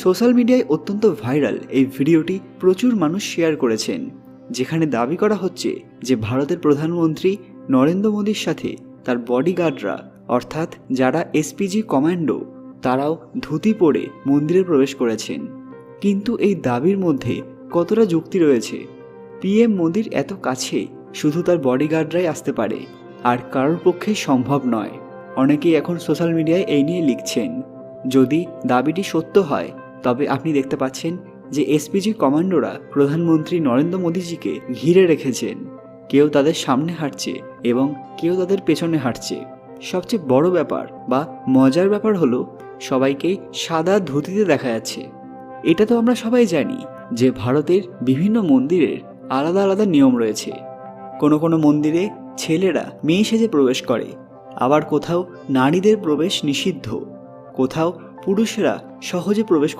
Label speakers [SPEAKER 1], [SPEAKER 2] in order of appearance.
[SPEAKER 1] Social মিডিয়ায় অত্যন্ত viral এই ভিডিওটি প্রচুর মানুষ শেয়ার করেছেন, যেখানে দাবি করা হচ্ছে যে ভারতের প্রধানমন্ত্রী নরেন্দ্র মোদীর সাথে তার বডিগার্ডরা অর্থাৎ যারা এসপিজি কমান্ডো তারাও ধুতি পরে মন্দিরে প্রবেশ করেছেন। কিন্তু এই দাবির মধ্যে কতটা যুক্তি রয়েছে? পিএম মোদির এত কাছে শুধু তার বডিগার্ডরাই আসতে পারে, আর কারোর পক্ষেই সম্ভব নয়। অনেকেই এখন সোশ্যাল মিডিয়ায় এই নিয়ে লিখছেন। যদি দাবিটি সত্য হয় তবে আপনি দেখতে পাচ্ছেন যে এসপিজি কমান্ডোরা প্রধানমন্ত্রী নরেন্দ্র মোদীজিকে ঘিরে রেখেছেন। কেউ তাদের সামনে হাঁটছে এবং কেউ তাদের পেছনে হাঁটছে। সবচেয়ে বড় ব্যাপার বা মজার ব্যাপার হলো সবাইকেই সাদা ধুতিতে দেখা যাচ্ছে। এটা তো আমরা সবাই জানি যে ভারতের বিভিন্ন মন্দিরের আলাদা আলাদা নিয়ম রয়েছে। কোনো কোনো মন্দিরে ছেলেরা মেয়ে সেজে প্রবেশ করে, আবার কোথাও নারীদের প্রবেশ নিষিদ্ধ, কোথাও পুরুষেরা সহজে প্রবেশ